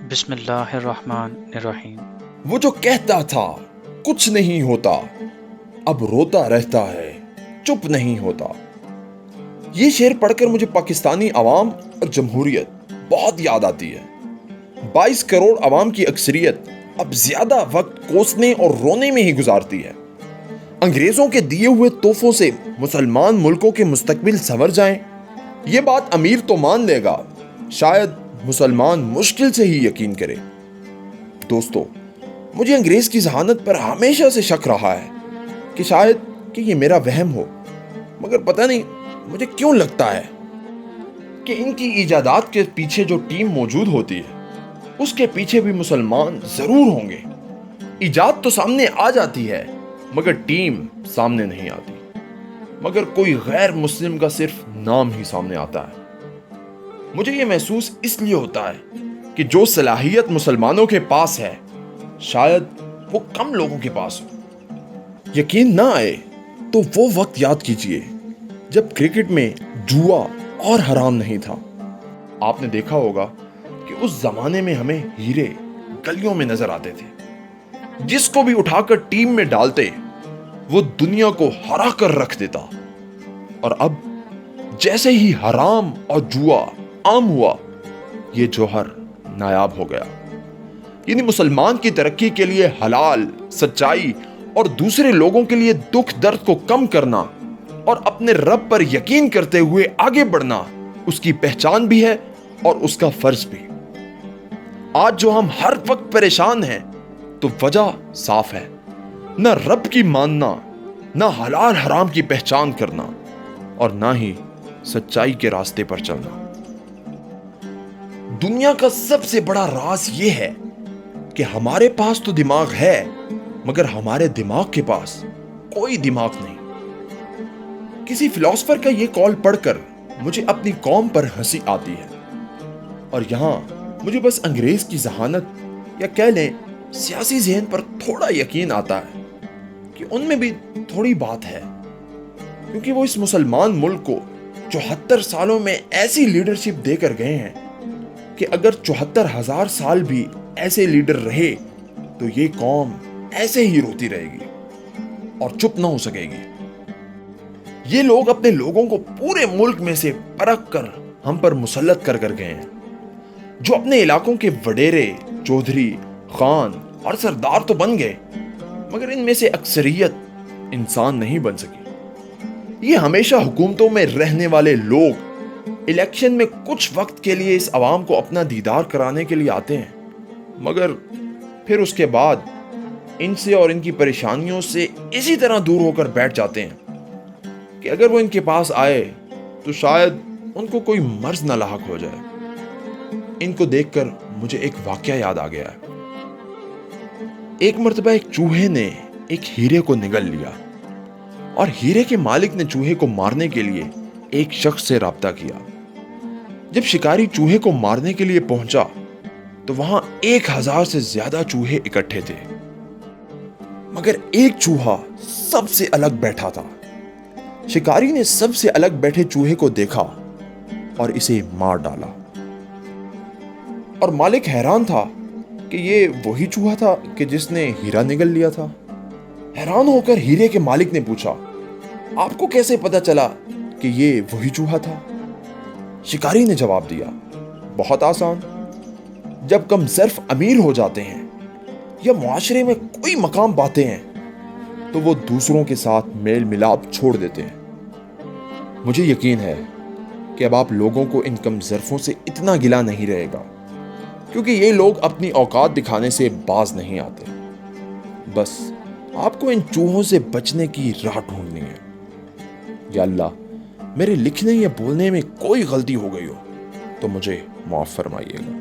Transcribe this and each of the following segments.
بسم اللہ الرحمن الرحیم۔ وہ جو کہتا تھا کچھ نہیں ہوتا، اب روتا رہتا ہے، چپ نہیں ہوتا۔ یہ شعر پڑھ کر مجھے پاکستانی عوام اور جمہوریت بہت یاد آتی ہے۔ 22 کروڑ عوام کی اکثریت اب زیادہ وقت کوسنے اور رونے میں ہی گزارتی ہے۔ انگریزوں کے دیے ہوئے تحفوں سے مسلمان ملکوں کے مستقبل سنور جائیں، یہ بات امیر تو مان لے گا، شاید مسلمان مشکل سے ہی یقین کرے۔ دوستو، مجھے انگریز کی ذہانت پر ہمیشہ سے شک رہا ہے کہ شاید کہ یہ میرا وہم ہو، مگر پتہ نہیں مجھے کیوں لگتا ہے کہ ان کی ایجادات کے پیچھے جو ٹیم موجود ہوتی ہے اس کے پیچھے بھی مسلمان ضرور ہوں گے۔ ایجاد تو سامنے آ جاتی ہے مگر ٹیم سامنے نہیں آتی، مگر کوئی غیر مسلم کا صرف نام ہی سامنے آتا ہے۔ مجھے یہ محسوس اس لیے ہوتا ہے کہ جو صلاحیت مسلمانوں کے پاس ہے شاید وہ کم لوگوں کے پاس ہو۔ یقین نہ آئے تو وہ وقت یاد کیجئے جب کرکٹ میں جوا اور حرام نہیں تھا۔ آپ نے دیکھا ہوگا کہ اس زمانے میں ہمیں ہیرے گلیوں میں نظر آتے تھے، جس کو بھی اٹھا کر ٹیم میں ڈالتے وہ دنیا کو ہرا کر رکھ دیتا، اور اب جیسے ہی حرام اور جوا عام ہوا یہ جوہر نایاب ہو گیا۔ یعنی مسلمان کی ترقی کے لیے حلال، سچائی اور دوسرے لوگوں کے لیے دکھ درد کو کم کرنا اور اپنے رب پر یقین کرتے ہوئے آگے بڑھنا اس کی پہچان بھی ہے اور اس کا فرض بھی۔ آج جو ہم ہر وقت پریشان ہیں تو وجہ صاف ہے، نہ رب کی ماننا، نہ حلال حرام کی پہچان کرنا، اور نہ ہی سچائی کے راستے پر چلنا۔ دنیا کا سب سے بڑا راز یہ ہے کہ ہمارے پاس تو دماغ ہے مگر ہمارے دماغ کے پاس کوئی دماغ نہیں۔ کسی فلاسفر کا یہ قول پڑھ کر مجھے اپنی قوم پر ہنسی آتی ہے، اور یہاں مجھے بس انگریز کی ذہانت یا کہہ لیں سیاسی ذہن پر تھوڑا یقین آتا ہے کہ ان میں بھی تھوڑی بات ہے، کیونکہ وہ اس مسلمان ملک کو 74 سالوں میں ایسی لیڈرشپ دے کر گئے ہیں کہ اگر 74,000 سال بھی ایسے لیڈر رہے تو یہ قوم ایسے ہی روتی رہے گی اور چپ نہ ہو سکے گی۔ یہ لوگ اپنے لوگوں کو پورے ملک میں سے پرکھ کر ہم پر مسلط کر گئے ہیں، جو اپنے علاقوں کے وڈیرے، چودھری، خان اور سردار تو بن گئے مگر ان میں سے اکثریت انسان نہیں بن سکی۔ یہ ہمیشہ حکومتوں میں رہنے والے لوگ الیکشن میں کچھ وقت کے لیے اس عوام کو اپنا دیدار کرانے کے لیے آتے ہیں، مگر پھر اس کے بعد ان سے اور ان کی پریشانیوں سے اسی طرح دور ہو کر بیٹھ جاتے ہیں کہ اگر وہ ان کے پاس آئے تو شاید ان کو کوئی مرض نہ لاحق ہو جائے۔ ان کو دیکھ کر مجھے ایک واقعہ یاد آ گیا ہے۔ ایک مرتبہ ایک چوہے نے ایک ہیرے کو نگل لیا، اور ہیرے کے مالک نے چوہے کو مارنے کے لیے ایک شخص سے رابطہ کیا۔ جب شکاری چوہے کو مارنے کے لیے پہنچا تو وہاں 1000 سے زیادہ چوہے اکٹھے تھے، مگر ایک چوہا سب سے الگ بیٹھا تھا۔ شکاری نے سب سے الگ بیٹھے چوہے کو دیکھا اور اسے مار ڈالا، اور مالک حیران تھا کہ یہ وہی چوہا تھا کہ جس نے ہیرا نگل لیا تھا۔ حیران ہو کر ہیرے کے مالک نے پوچھا، آپ کو کیسے پتا چلا کہ یہ وہی چوہا تھا؟ شکاری نے جواب دیا، بہت آسان، جب کم ظرف امیر ہو جاتے ہیں یا معاشرے میں کوئی مقام پاتے ہیں تو وہ دوسروں کے ساتھ میل ملاپ چھوڑ دیتے ہیں۔ مجھے یقین ہے کہ اب آپ لوگوں کو ان کم ظرفوں سے اتنا گلہ نہیں رہے گا، کیونکہ یہ لوگ اپنی اوقات دکھانے سے باز نہیں آتے۔ بس آپ کو ان چوہوں سے بچنے کی راہ ڈھونڈنی ہے۔ یا اللہ، میرے لکھنے یا بولنے میں کوئی غلطی ہو گئی ہو تو مجھے معاف فرمائیے گا،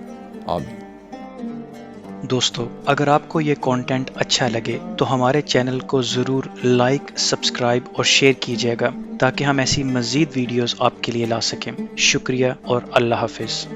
آمین۔ دوستو، اگر آپ کو یہ کانٹینٹ اچھا لگے تو ہمارے چینل کو ضرور لائک، سبسکرائب اور شیئر کیجیے گا تاکہ ہم ایسی مزید ویڈیوز آپ کے لیے لا سکیں۔ شکریہ اور اللہ حافظ۔